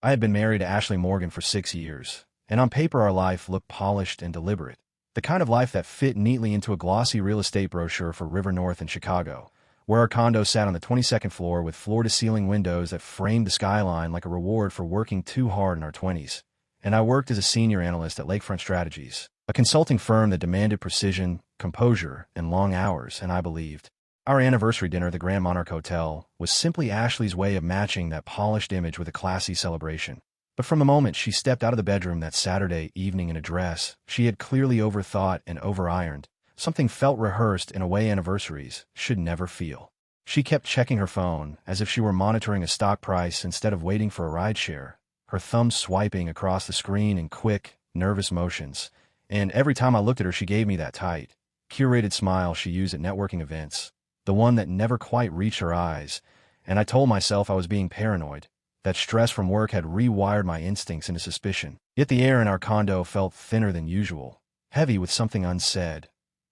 I had been married to Ashley Morgan for 6 years, and on paper our life looked polished and deliberate. The kind of life that fit neatly into a glossy real estate brochure for River North in Chicago, where our condo sat on the 22nd floor with floor-to-ceiling windows that framed the skyline like a reward for working too hard in our 20s. And I worked as a senior analyst at Lakefront Strategies, a consulting firm that demanded precision, composure, and long hours, and I believed. Our anniversary dinner at the Grand Monarch Hotel was simply Ashley's way of matching that polished image with a classy celebration. But from the moment she stepped out of the bedroom that Saturday evening in a dress she had clearly overthought and over-ironed, something felt rehearsed in a way anniversaries should never feel. She kept checking her phone as if she were monitoring a stock price instead of waiting for a rideshare, her thumb swiping across the screen in quick, nervous motions. And every time I looked at her, she gave me that tight, curated smile she used at networking events, the one that never quite reached her eyes, and I told myself I was being paranoid, that stress from work had rewired my instincts into suspicion. Yet the air in our condo felt thinner than usual, heavy with something unsaid.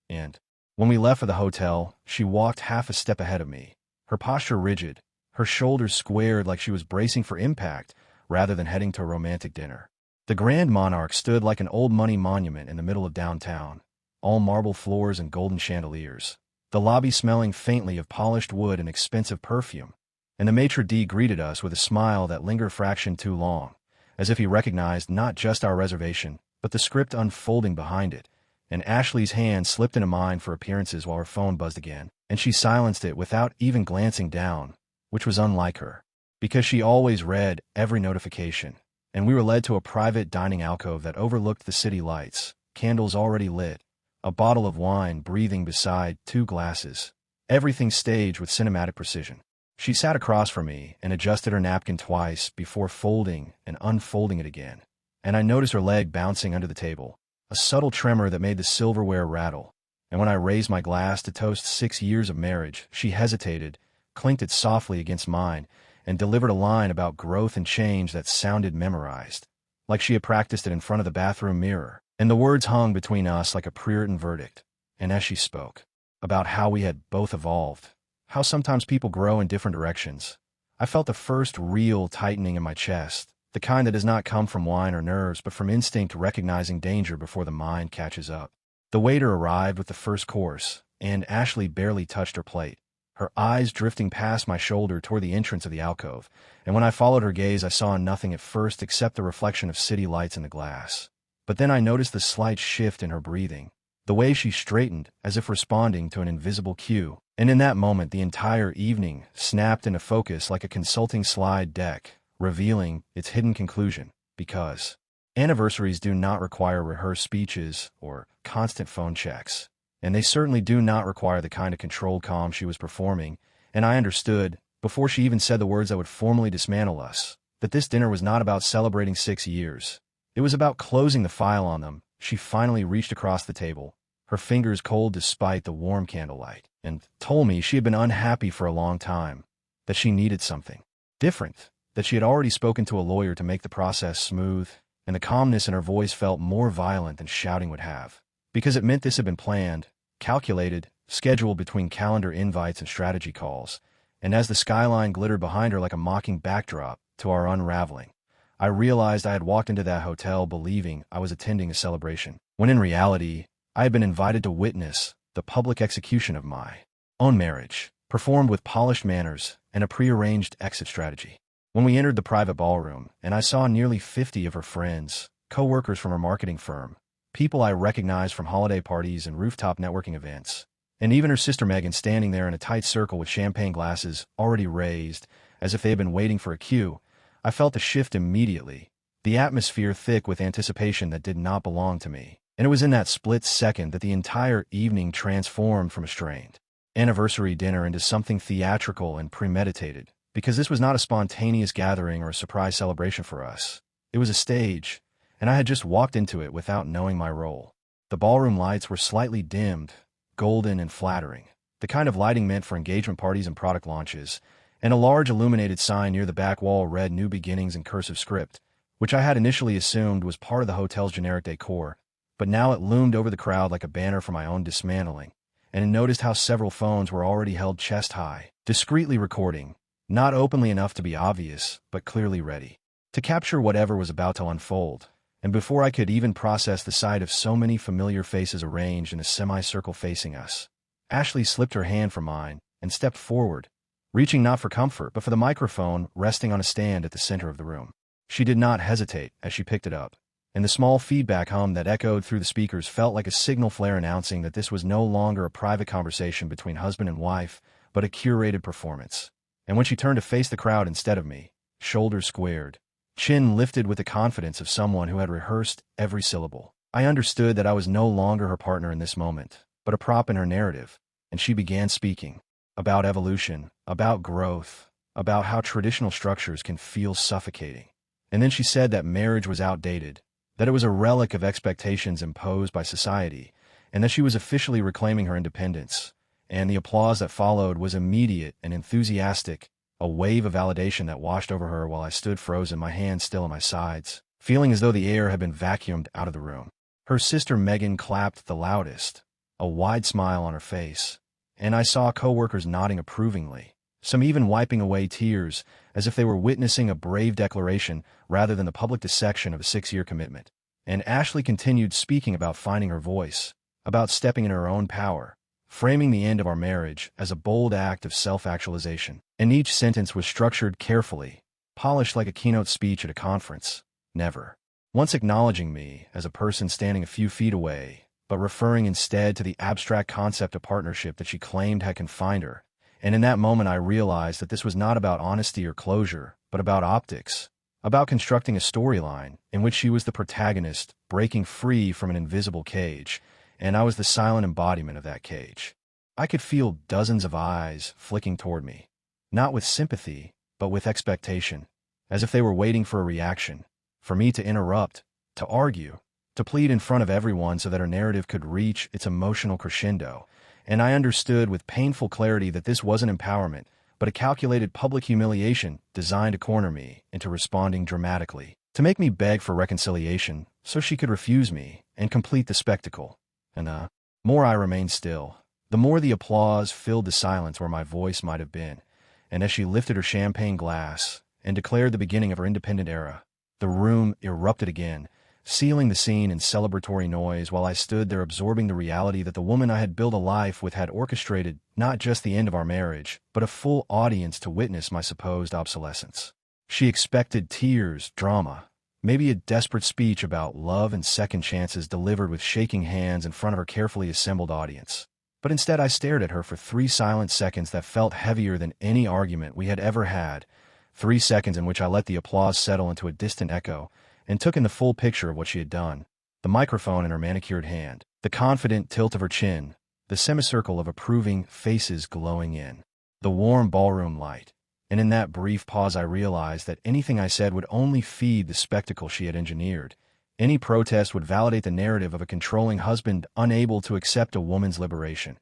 And when we left for the hotel, she walked half a step ahead of me, her posture rigid, her shoulders squared like she was bracing for impact rather than heading to a romantic dinner. The Grand Monarch stood like an old money monument in the middle of downtown, all marble floors and golden chandeliers, the lobby smelling faintly of polished wood and expensive perfume, and the maitre d' greeted us with a smile that lingered a fraction too long, as if he recognized not just our reservation, but the script unfolding behind it. And Ashley's hand slipped into mine for appearances while her phone buzzed again, and she silenced it without even glancing down, which was unlike her, because she always read every notification. And we were led to a private dining alcove that overlooked the city lights, candles already lit, a bottle of wine breathing beside 2 glasses, everything staged with cinematic precision. She sat across from me and adjusted her napkin twice before folding and unfolding it again, and I noticed her leg bouncing under the table, a subtle tremor that made the silverware rattle. And when I raised my glass to toast 6 years of marriage, she hesitated, clinked it softly against mine, and delivered a line about growth and change that sounded memorized, like she had practiced it in front of the bathroom mirror. And the words hung between us like a pre-written verdict. And as she spoke about how we had both evolved, how sometimes people grow in different directions, I felt the first real tightening in my chest, the kind that does not come from wine or nerves, but from instinct recognizing danger before the mind catches up. The waiter arrived with the first course, and Ashley barely touched her plate, her eyes drifting past my shoulder toward the entrance of the alcove, and when I followed her gaze I saw nothing at first except the reflection of city lights in the glass. But then I noticed the slight shift in her breathing, the way she straightened as if responding to an invisible cue, and in that moment the entire evening snapped into focus like a consulting slide deck, revealing its hidden conclusion. Because anniversaries do not require rehearsed speeches or constant phone checks, and they certainly do not require the kind of controlled calm she was performing, and I understood, before she even said the words that would formally dismantle us, that this dinner was not about celebrating 6 years. It was about closing the file on them. She finally reached across the table, her fingers cold despite the warm candlelight, and told me she had been unhappy for a long time, that she needed something different, that she had already spoken to a lawyer to make the process smooth, and the calmness in her voice felt more violent than shouting would have, because it meant this had been planned, calculated, scheduled between calendar invites and strategy calls. And as the skyline glittered behind her like a mocking backdrop to our unraveling, I realized I had walked into that hotel believing I was attending a celebration, when in reality, I had been invited to witness the public execution of my own marriage, performed with polished manners and a prearranged exit strategy. When we entered the private ballroom, and I saw nearly 50 of her friends, co-workers from her marketing firm, people I recognized from holiday parties and rooftop networking events, and even her sister Megan standing there in a tight circle with champagne glasses already raised, as if they had been waiting for a cue, I felt the shift immediately, the atmosphere thick with anticipation that did not belong to me. And it was in that split second that the entire evening transformed from a strained anniversary dinner into something theatrical and premeditated, because this was not a spontaneous gathering or a surprise celebration for us. It was a stage, and I had just walked into it without knowing my role. The ballroom lights were slightly dimmed, golden and flattering, the kind of lighting meant for engagement parties and product launches, and a large illuminated sign near the back wall read New Beginnings in cursive script, which I had initially assumed was part of the hotel's generic decor, but now it loomed over the crowd like a banner for my own dismantling, and I noticed how several phones were already held chest high, discreetly recording, not openly enough to be obvious, but clearly ready. to capture whatever was about to unfold. And before I could even process the sight of so many familiar faces arranged in a semicircle facing us, Ashley slipped her hand from mine and stepped forward, reaching not for comfort but for the microphone resting on a stand at the center of the room. She did not hesitate as she picked it up, and the small feedback hum that echoed through the speakers felt like a signal flare announcing that this was no longer a private conversation between husband and wife, but a curated performance. And when she turned to face the crowd instead of me, shoulders squared, chin lifted with the confidence of someone who had rehearsed every syllable, I understood that I was no longer her partner in this moment, but a prop in her narrative, and she began speaking about evolution, about growth, about how traditional structures can feel suffocating. And then she said that marriage was outdated, that it was a relic of expectations imposed by society, and that she was officially reclaiming her independence. And the applause that followed was immediate and enthusiastic, a wave of validation that washed over her while I stood frozen, my hands still on my sides, feeling as though the air had been vacuumed out of the room. Her sister Megan clapped the loudest, a wide smile on her face, and I saw coworkers nodding approvingly, some even wiping away tears as if they were witnessing a brave declaration rather than the public dissection of a 6-year commitment. And Ashley continued speaking about finding her voice, about stepping in her own power, framing the end of our marriage as a bold act of self-actualization. And each sentence was structured carefully, polished like a keynote speech at a conference, never once acknowledging me as a person standing a few feet away, but referring instead to the abstract concept of partnership that she claimed had confined her. And in that moment I realized that this was not about honesty or closure, but about optics, about constructing a storyline in which she was the protagonist, breaking free from an invisible cage, and I was the silent embodiment of that cage. I could feel dozens of eyes flicking toward me, not with sympathy, but with expectation, as if they were waiting for a reaction, for me to interrupt, to argue, to plead in front of everyone so that her narrative could reach its emotional crescendo. And I understood with painful clarity that this wasn't empowerment, but a calculated public humiliation designed to corner me into responding dramatically, to make me beg for reconciliation so she could refuse me and complete the spectacle. And the more I remained still, the more the applause filled the silence where my voice might have been. And as she lifted her champagne glass and declared the beginning of her independent era, the room erupted again, sealing the scene in celebratory noise while I stood there absorbing the reality that the woman I had built a life with had orchestrated not just the end of our marriage, but a full audience to witness my supposed obsolescence. She expected tears, drama, maybe a desperate speech about love and second chances delivered with shaking hands in front of her carefully assembled audience. But instead I stared at her for 3 silent seconds that felt heavier than any argument we had ever had, 3 seconds in which I let the applause settle into a distant echo and took in the full picture of what she had done, the microphone in her manicured hand, the confident tilt of her chin, the semicircle of approving faces glowing in the warm ballroom light. And in that brief pause I realized that anything I said would only feed the spectacle she had engineered. Any protest would validate the narrative of a controlling husband unable to accept a woman's liberation.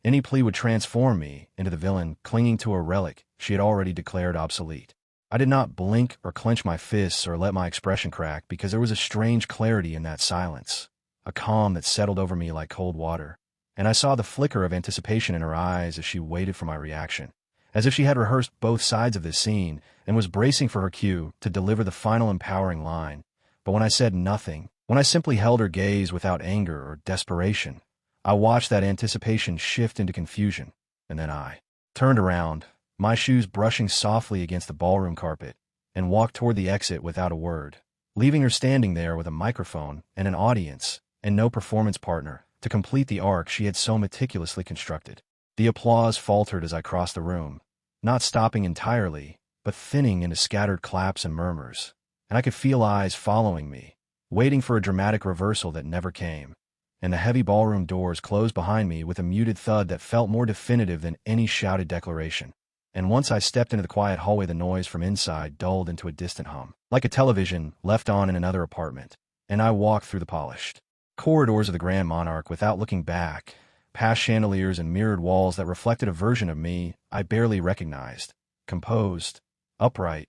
Any plea would transform me into the villain clinging to a relic she had already declared obsolete. I did not blink or clench my fists or let my expression crack because there was a strange clarity in that silence, a calm that settled over me like cold water, and I saw the flicker of anticipation in her eyes as she waited for my reaction, as if she had rehearsed both sides of this scene and was bracing for her cue to deliver the final empowering line. But when I said nothing, when I simply held her gaze without anger or desperation, I watched that anticipation shift into confusion, and then I turned around, my shoes brushing softly against the ballroom carpet, and walked toward the exit without a word, leaving her standing there with a microphone and an audience and no performance partner to complete the arc she had so meticulously constructed. The applause faltered as I crossed the room, not stopping entirely, but thinning into scattered claps and murmurs, and I could feel eyes following me, waiting for a dramatic reversal that never came. And the heavy ballroom doors closed behind me with a muted thud that felt more definitive than any shouted declaration. And once I stepped into the quiet hallway, the noise from inside dulled into a distant hum, like a television left on in another apartment, and I walked through the polished corridors of the Grand Monarch without looking back, past chandeliers and mirrored walls that reflected a version of me I barely recognized, composed, upright,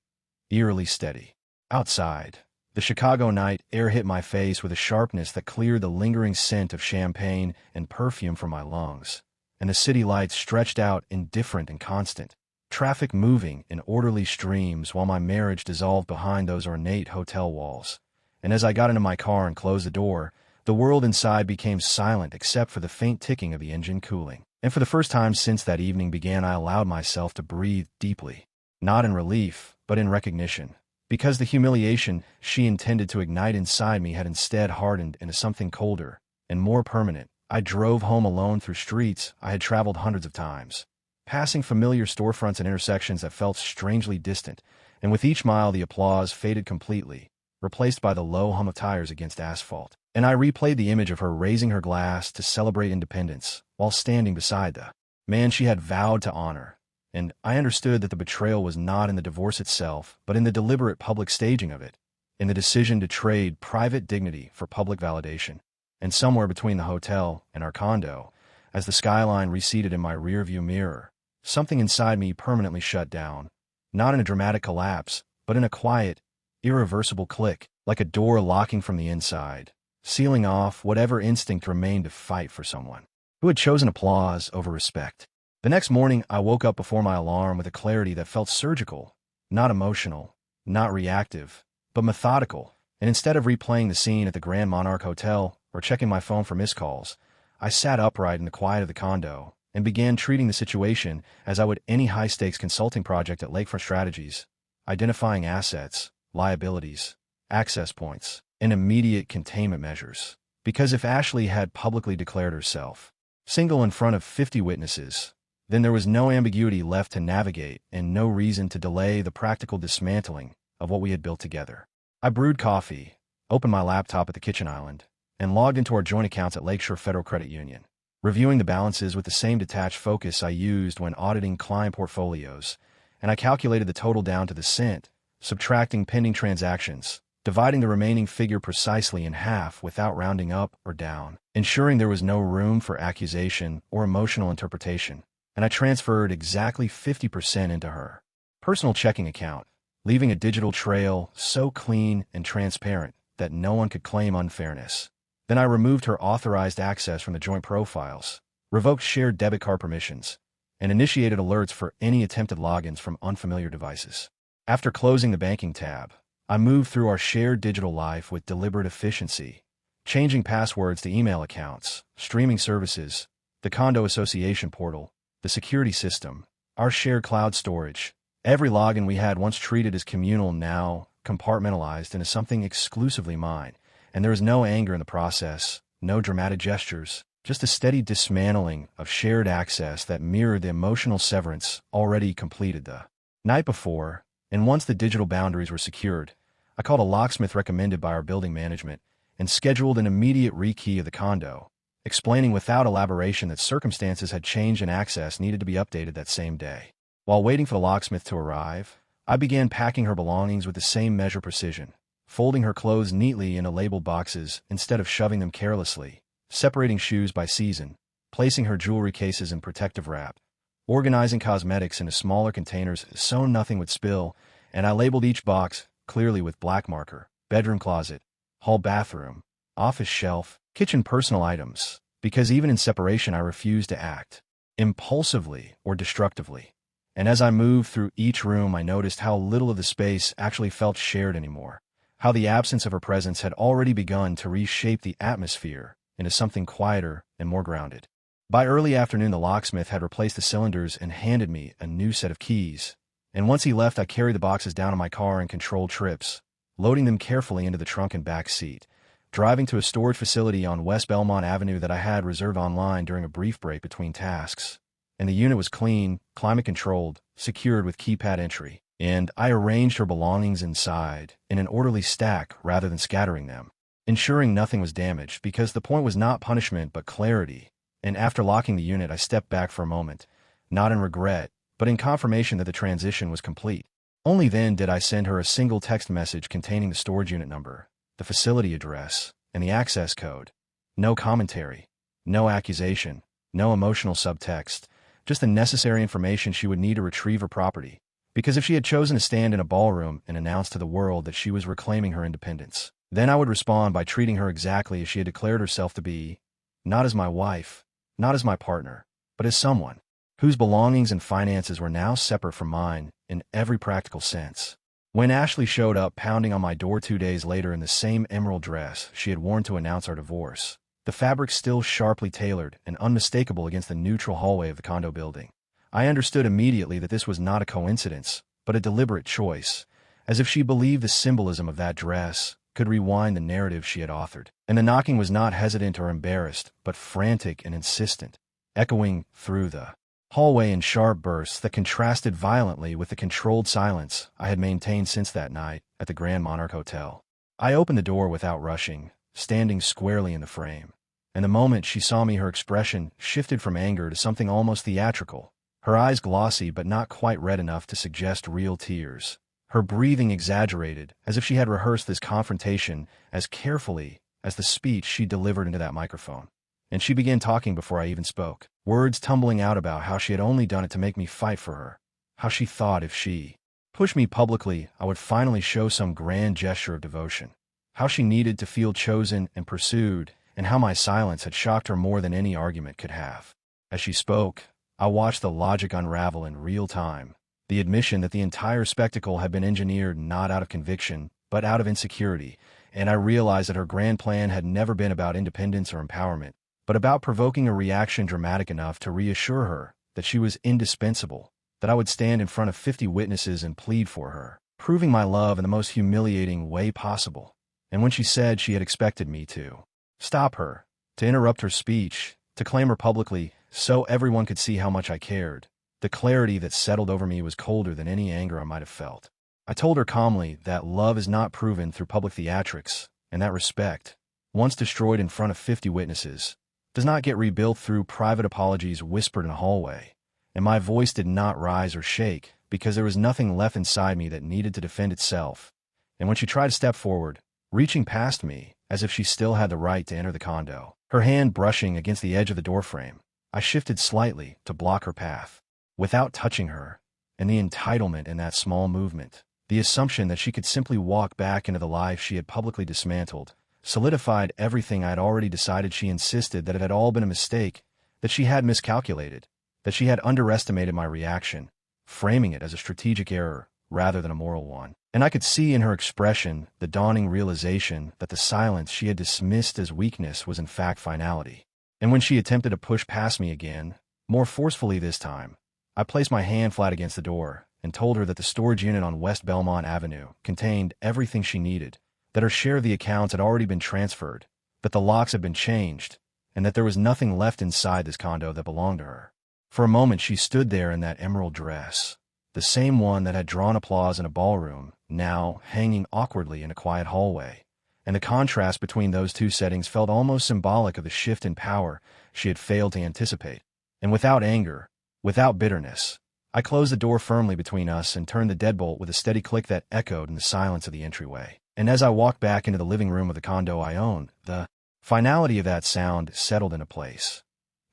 eerily steady. Outside, the Chicago night air hit my face with a sharpness that cleared the lingering scent of champagne and perfume from my lungs, and the city lights stretched out indifferent and constant, traffic moving in orderly streams while my marriage dissolved behind those ornate hotel walls. And as I got into my car and closed the door, the world inside became silent except for the faint ticking of the engine cooling. And for the first time since that evening began, I allowed myself to breathe deeply, not in relief, but in recognition. Because the humiliation she intended to ignite inside me had instead hardened into something colder and more permanent. I drove home alone through streets I had traveled hundreds of times, passing familiar storefronts and intersections that felt strangely distant, and with each mile the applause faded completely, replaced by the low hum of tires against asphalt. And I replayed the image of her raising her glass to celebrate independence while standing beside the man she had vowed to honor. And I understood that the betrayal was not in the divorce itself, but in the deliberate public staging of it, in the decision to trade private dignity for public validation. And somewhere between the hotel and our condo, as the skyline receded in my rearview mirror, something inside me permanently shut down, not in a dramatic collapse, but in a quiet, irreversible click, like a door locking from the inside, sealing off whatever instinct remained to fight for someone who had chosen applause over respect. The next morning, I woke up before my alarm with a clarity that felt surgical, not emotional, not reactive, but methodical. And instead of replaying the scene at the Grand Monarch Hotel or checking my phone for missed calls, I sat upright in the quiet of the condo and began treating the situation as I would any high-stakes consulting project at Lakefront Strategies, identifying assets, liabilities, access points, and immediate containment measures. Because if Ashley had publicly declared herself single in front of 50 witnesses, then there was no ambiguity left to navigate and no reason to delay the practical dismantling of what we had built together. I brewed coffee, opened my laptop at the kitchen island, and logged into our joint accounts at Lakeshore Federal Credit Union, reviewing the balances with the same detached focus I used when auditing client portfolios, and I calculated the total down to the cent, subtracting pending transactions, dividing the remaining figure precisely in half without rounding up or down, ensuring there was no room for accusation or emotional interpretation. And I transferred exactly 50% into her personal checking account, leaving a digital trail so clean and transparent that no one could claim unfairness. Then I removed her authorized access from the joint profiles, revoked shared debit card permissions, and initiated alerts for any attempted logins from unfamiliar devices. After closing the banking tab, I moved through our shared digital life with deliberate efficiency, changing passwords to email accounts, streaming services, the condo association portal, the security system, our shared cloud storage. Every login we had once treated as communal now compartmentalized into something exclusively mine, and there was no anger in the process, no dramatic gestures, just a steady dismantling of shared access that mirrored the emotional severance already completed the night before. And once the digital boundaries were secured, I called a locksmith recommended by our building management and scheduled an immediate rekey of the condo, explaining without elaboration that circumstances had changed and access needed to be updated that same day. While waiting for the locksmith to arrive, I began packing her belongings with the same measure precision, folding her clothes neatly into labeled boxes instead of shoving them carelessly, separating shoes by season, placing her jewelry cases in protective wrap, organizing cosmetics into smaller containers so nothing would spill, and I labeled each box clearly with black marker: bedroom closet, hall bathroom, office shelf, kitchen personal items, because even in separation I refused to act impulsively or destructively. And as I moved through each room, I noticed how little of the space actually felt shared anymore, how the absence of her presence had already begun to reshape the atmosphere into something quieter and more grounded. By early afternoon, the locksmith had replaced the cylinders and handed me a new set of keys. And once he left, I carried the boxes down in my car in controlled trips, loading them carefully into the trunk and back seat, driving to a storage facility on West Belmont Avenue that I had reserved online during a brief break between tasks. And the unit was clean, climate-controlled, secured with keypad entry. And I arranged her belongings inside in an orderly stack rather than scattering them, ensuring nothing was damaged because the point was not punishment but clarity. And after locking the unit, I stepped back for a moment, not in regret, but in confirmation that the transition was complete. Only then did I send her a single text message containing the storage unit number, the facility address, and the access code. No commentary, no accusation, no emotional subtext, just the necessary information she would need to retrieve her property. Because if she had chosen to stand in a ballroom and announce to the world that she was reclaiming her independence, then I would respond by treating her exactly as she had declared herself to be, not as my wife, not as my partner, but as someone whose belongings and finances were now separate from mine in every practical sense. When Ashley showed up pounding on my door 2 days later in the same emerald dress she had worn to announce our divorce, the fabric still sharply tailored and unmistakable against the neutral hallway of the condo building, I understood immediately that this was not a coincidence, but a deliberate choice, as if she believed the symbolism of that dress could rewind the narrative she had authored. And the knocking was not hesitant or embarrassed, but frantic and insistent, echoing through the hallway in sharp bursts that contrasted violently with the controlled silence I had maintained since that night at the Grand Monarch Hotel. I opened the door without rushing, standing squarely in the frame, and the moment she saw me her expression shifted from anger to something almost theatrical, her eyes glossy but not quite red enough to suggest real tears, her breathing exaggerated as if she had rehearsed this confrontation as carefully as the speech she delivered into that microphone. And she began talking before I even spoke, words tumbling out about how she had only done it to make me fight for her, how she thought if she pushed me publicly I would finally show some grand gesture of devotion, how she needed to feel chosen and pursued, and how my silence had shocked her more than any argument could have. As she spoke, I watched the logic unravel in real time, the admission that the entire spectacle had been engineered not out of conviction, but out of insecurity, and I realized that her grand plan had never been about independence or empowerment, but about provoking a reaction dramatic enough to reassure her that she was indispensable, that I would stand in front of 50 witnesses and plead for her, proving my love in the most humiliating way possible. And when she said she had expected me to stop her, to interrupt her speech, to claim her publicly so everyone could see how much I cared, the clarity that settled over me was colder than any anger I might have felt. I told her calmly that love is not proven through public theatrics, and that respect, once destroyed in front of 50 witnesses, does not get rebuilt through private apologies whispered in a hallway, and my voice did not rise or shake because there was nothing left inside me that needed to defend itself. And when she tried to step forward, reaching past me as if she still had the right to enter the condo, her hand brushing against the edge of the doorframe, I shifted slightly to block her path. Without touching her, and the entitlement in that small movement, the assumption that she could simply walk back into the life she had publicly dismantled, solidified everything I had already decided. She insisted that it had all been a mistake, that she had miscalculated, that she had underestimated my reaction, framing it as a strategic error rather than a moral one. And I could see in her expression the dawning realization that the silence she had dismissed as weakness was in fact finality. And when she attempted to push past me again, more forcefully this time, I placed my hand flat against the door and told her that the storage unit on West Belmont Avenue contained everything she needed, that her share of the accounts had already been transferred, that the locks had been changed, and that there was nothing left inside this condo that belonged to her. For a moment she stood there in that emerald dress, the same one that had drawn applause in a ballroom, now hanging awkwardly in a quiet hallway, and the contrast between those two settings felt almost symbolic of the shift in power she had failed to anticipate. And without anger, without bitterness, I closed the door firmly between us and turned the deadbolt with a steady click that echoed in the silence of the entryway. And as I walked back into the living room of the condo I owned, the finality of that sound settled into place,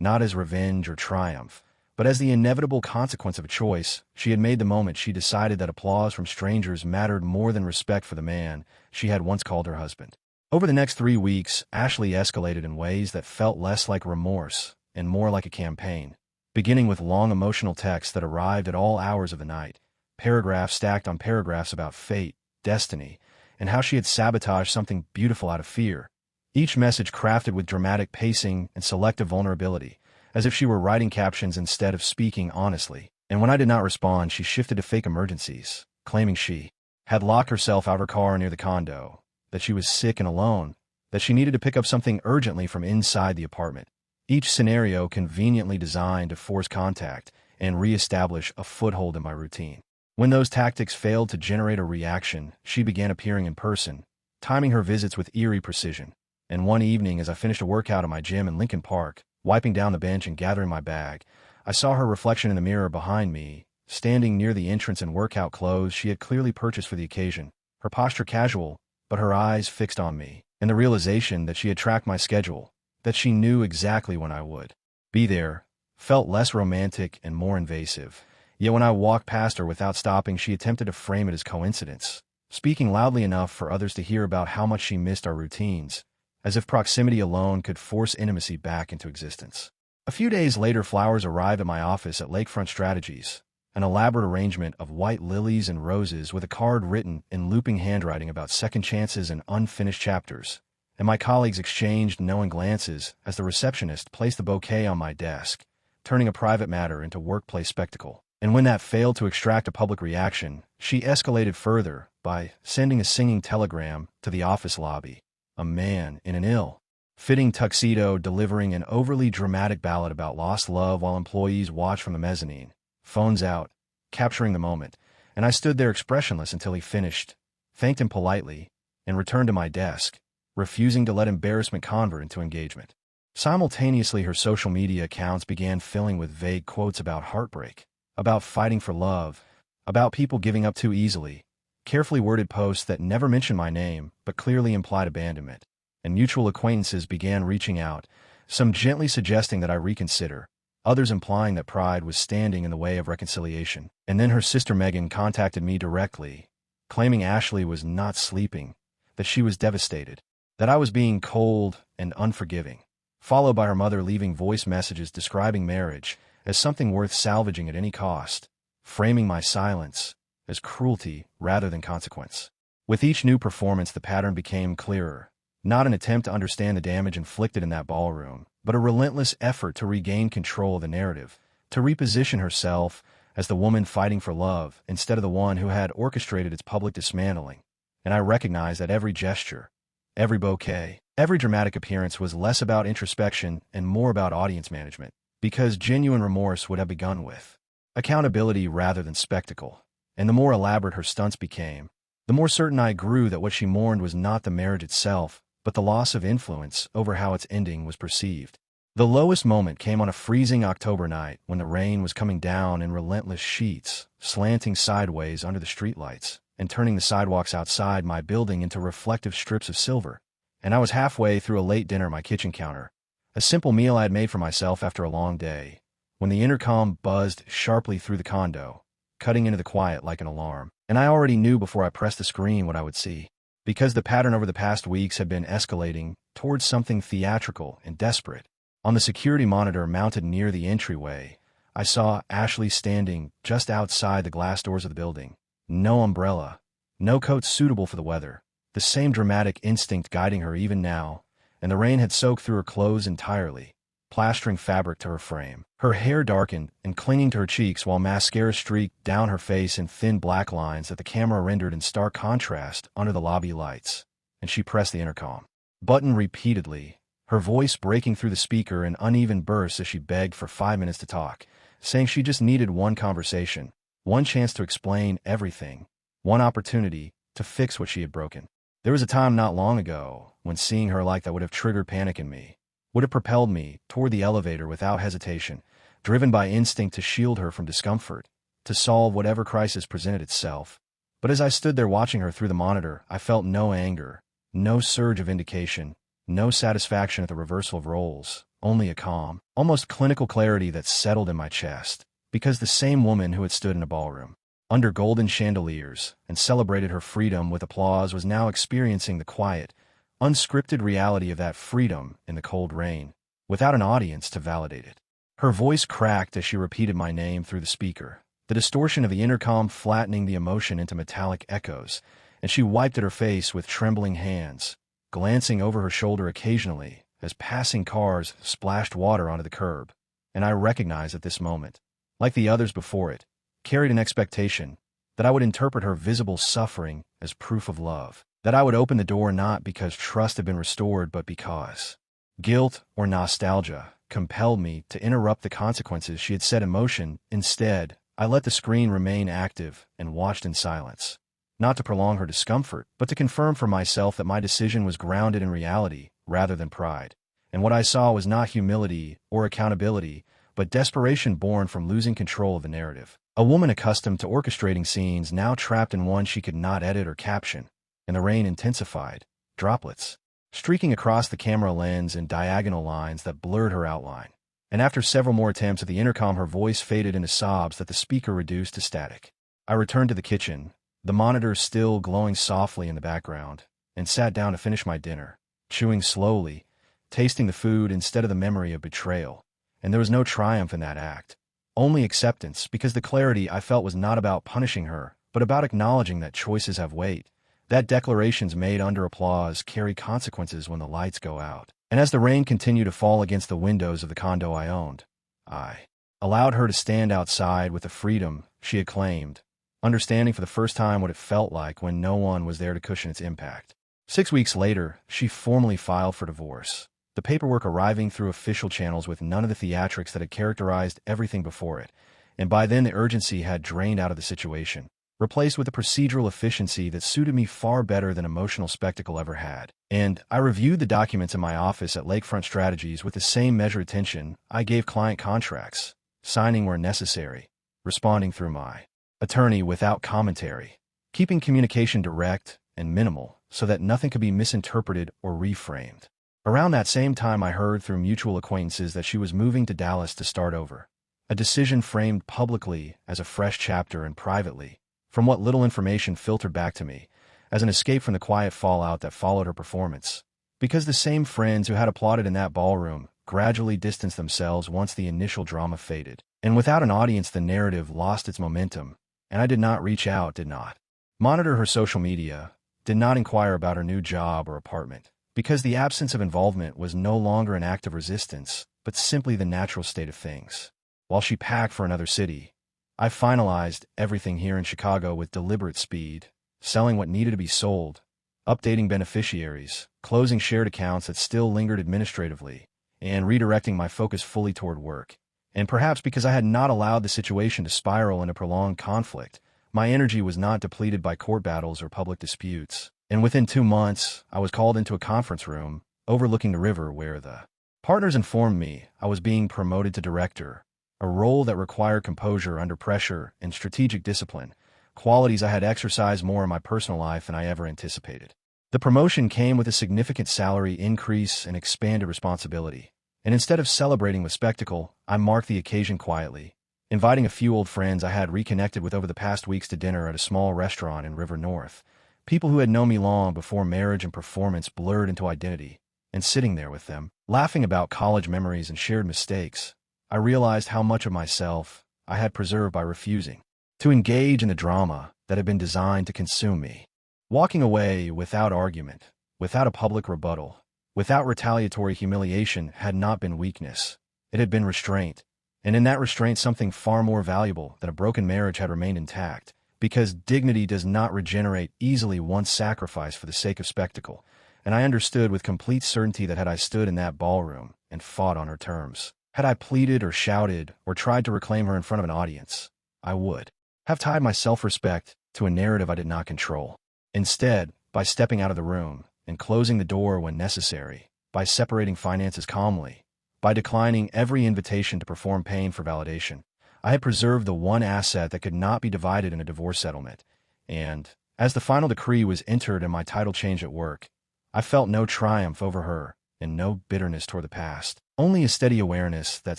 not as revenge or triumph, but as the inevitable consequence of a choice she had made the moment she decided that applause from strangers mattered more than respect for the man she had once called her husband. Over the next 3 weeks, Ashley escalated in ways that felt less like remorse and more like a campaign, beginning with long emotional texts that arrived at all hours of the night, paragraphs stacked on paragraphs about fate, destiny, and how she had sabotaged something beautiful out of fear, each message crafted with dramatic pacing and selective vulnerability, as if she were writing captions instead of speaking honestly. And when I did not respond, she shifted to fake emergencies, claiming she had locked herself out of her car near the condo, that she was sick and alone, that she needed to pick up something urgently from inside the apartment, each scenario conveniently designed to force contact and reestablish a foothold in my routine. When those tactics failed to generate a reaction, she began appearing in person, timing her visits with eerie precision. And one evening, as I finished a workout at my gym in Lincoln Park, wiping down the bench and gathering my bag, I saw her reflection in the mirror behind me, standing near the entrance in workout clothes she had clearly purchased for the occasion, her posture casual, but her eyes fixed on me, and the realization that she had tracked my schedule, that she knew exactly when I would be there, felt less romantic and more invasive. Yet when I walked past her without stopping, she attempted to frame it as coincidence, speaking loudly enough for others to hear about how much she missed our routines, as if proximity alone could force intimacy back into existence. A few days later, flowers arrived at my office at Lakefront Strategies, an elaborate arrangement of white lilies and roses with a card written in looping handwriting about second chances and unfinished chapters, and my colleagues exchanged knowing glances as the receptionist placed the bouquet on my desk, turning a private matter into workplace spectacle. And when that failed to extract a public reaction, she escalated further by sending a singing telegram to the office lobby, a man in an ill-fitting tuxedo delivering an overly dramatic ballad about lost love while employees watched from the mezzanine, phones out, capturing the moment, and I stood there expressionless until he finished, thanked him politely, and returned to my desk, refusing to let embarrassment convert into engagement. Simultaneously, her social media accounts began filling with vague quotes about heartbreak, about fighting for love, about people giving up too easily, carefully worded posts that never mentioned my name but clearly implied abandonment, and mutual acquaintances began reaching out, some gently suggesting that I reconsider, others implying that pride was standing in the way of reconciliation. And then her sister Megan contacted me directly, claiming Ashley was not sleeping, that she was devastated, that I was being cold and unforgiving, followed by her mother leaving voice messages describing marriage as something worth salvaging at any cost, framing my silence as cruelty rather than consequence. With each new performance, the pattern became clearer, not an attempt to understand the damage inflicted in that ballroom, but a relentless effort to regain control of the narrative, to reposition herself as the woman fighting for love instead of the one who had orchestrated its public dismantling. And I recognized that every gesture, every bouquet, every dramatic appearance was less about introspection and more about audience management, because genuine remorse would have begun with accountability rather than spectacle. And the more elaborate her stunts became, the more certain I grew that what she mourned was not the marriage itself, but the loss of influence over how its ending was perceived. The lowest moment came on a freezing October night when the rain was coming down in relentless sheets, slanting sideways under the streetlights, and turning the sidewalks outside my building into reflective strips of silver. And I was halfway through a late dinner at my kitchen counter, a simple meal I had made for myself after a long day, when the intercom buzzed sharply through the condo, cutting into the quiet like an alarm. And I already knew before I pressed the screen what I would see, because the pattern over the past weeks had been escalating towards something theatrical and desperate. On the security monitor mounted near the entryway, I saw Ashley standing just outside the glass doors of the building. No umbrella, no coat suitable for the weather, the same dramatic instinct guiding her even now, and the rain had soaked through her clothes entirely, plastering fabric to her frame. Her hair darkened and clinging to her cheeks while mascara streaked down her face in thin black lines that the camera rendered in stark contrast under the lobby lights, and she pressed the intercom button repeatedly, her voice breaking through the speaker in uneven bursts as she begged for 5 minutes to talk, saying she just needed one conversation, one chance to explain everything, one opportunity to fix what she had broken. There was a time not long ago when seeing her like that would have triggered panic in me, would have propelled me toward the elevator without hesitation, driven by instinct to shield her from discomfort, to solve whatever crisis presented itself. But as I stood there watching her through the monitor, I felt no anger, no surge of vindication, no satisfaction at the reversal of roles, only a calm, almost clinical clarity that settled in my chest, because the same woman who had stood in a ballroom, under golden chandeliers, and celebrated her freedom with applause was now experiencing the quiet, unscripted reality of that freedom in the cold rain, without an audience to validate it. Her voice cracked as she repeated my name through the speaker, the distortion of the intercom flattening the emotion into metallic echoes, and she wiped at her face with trembling hands, glancing over her shoulder occasionally as passing cars splashed water onto the curb. And I recognized at this moment, like the others before it, carried an expectation that I would interpret her visible suffering as proof of love, that I would open the door not because trust had been restored but because guilt or nostalgia compelled me to interrupt the consequences she had set in motion. Instead, I let the screen remain active and watched in silence, not to prolong her discomfort, but to confirm for myself that my decision was grounded in reality rather than pride. And what I saw was not humility or accountability, but desperation born from losing control of the narrative. A woman accustomed to orchestrating scenes now trapped in one she could not edit or caption. And the rain intensified, droplets streaking across the camera lens in diagonal lines that blurred her outline. And after several more attempts at the intercom, her voice faded into sobs that the speaker reduced to static. I returned to the kitchen, the monitor still glowing softly in the background, and sat down to finish my dinner, chewing slowly, tasting the food instead of the memory of betrayal. and there was no triumph in that act. Only acceptance, because the clarity I felt was not about punishing her, but about acknowledging that choices have weight, that declarations made under applause carry consequences when the lights go out. And as the rain continued to fall against the windows of the condo I owned, I allowed her to stand outside with the freedom she had claimed, understanding for the first time what it felt like when no one was there to cushion its impact. 6 weeks later, she formally filed for divorce, the paperwork arriving through official channels with none of the theatrics that had characterized everything before it, and by then the urgency had drained out of the situation, replaced with a procedural efficiency that suited me far better than emotional spectacle ever had. And I reviewed the documents in my office at Lakefront Strategies with the same measured attention I gave client contracts, signing where necessary, responding through my attorney without commentary, keeping communication direct and minimal so that nothing could be misinterpreted or reframed. Around that same time, I heard through mutual acquaintances that she was moving to Dallas to start over, a decision framed publicly as a fresh chapter and privately, from what little information filtered back to me, as an escape from the quiet fallout that followed her performance. Because the same friends who had applauded in that ballroom gradually distanced themselves once the initial drama faded. And without an audience, the narrative lost its momentum, and I did not reach out, did not monitor her social media, did not inquire about her new job or apartment, because the absence of involvement was no longer an act of resistance, but simply the natural state of things. While she packed for another city, I finalized everything here in Chicago with deliberate speed, selling what needed to be sold, updating beneficiaries, closing shared accounts that still lingered administratively, and redirecting my focus fully toward work. And perhaps because I had not allowed the situation to spiral into prolonged conflict, my energy was not depleted by court battles or public disputes. And within 2 months, I was called into a conference room overlooking the river where the partners informed me I was being promoted to director, a role that required composure under pressure and strategic discipline, qualities I had exercised more in my personal life than I ever anticipated. The promotion came with a significant salary increase and expanded responsibility, and instead of celebrating with spectacle, I marked the occasion quietly, inviting a few old friends I had reconnected with over the past weeks to dinner at a small restaurant in River North, people who had known me long before marriage and performance blurred into identity, and sitting there with them, laughing about college memories and shared mistakes, I realized how much of myself I had preserved by refusing to engage in the drama that had been designed to consume me. Walking away without argument, without a public rebuttal, without retaliatory humiliation had not been weakness. It had been restraint. And in that restraint, something far more valuable than a broken marriage had remained intact, because dignity does not regenerate easily once sacrificed for the sake of spectacle. And I understood with complete certainty that had I stood in that ballroom and fought on her terms, had I pleaded or shouted or tried to reclaim her in front of an audience, I would have tied my self-respect to a narrative I did not control. Instead, by stepping out of the room and closing the door when necessary, by separating finances calmly, by declining every invitation to perform pain for validation, I had preserved the one asset that could not be divided in a divorce settlement. And, as the final decree was entered and my title changed at work, I felt no triumph over her and no bitterness toward the past, only a steady awareness that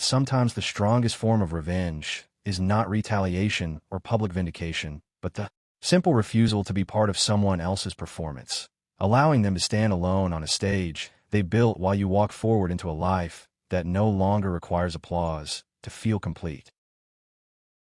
sometimes the strongest form of revenge is not retaliation or public vindication, but the simple refusal to be part of someone else's performance, allowing them to stand alone on a stage they built while you walk forward into a life that no longer requires applause to feel complete.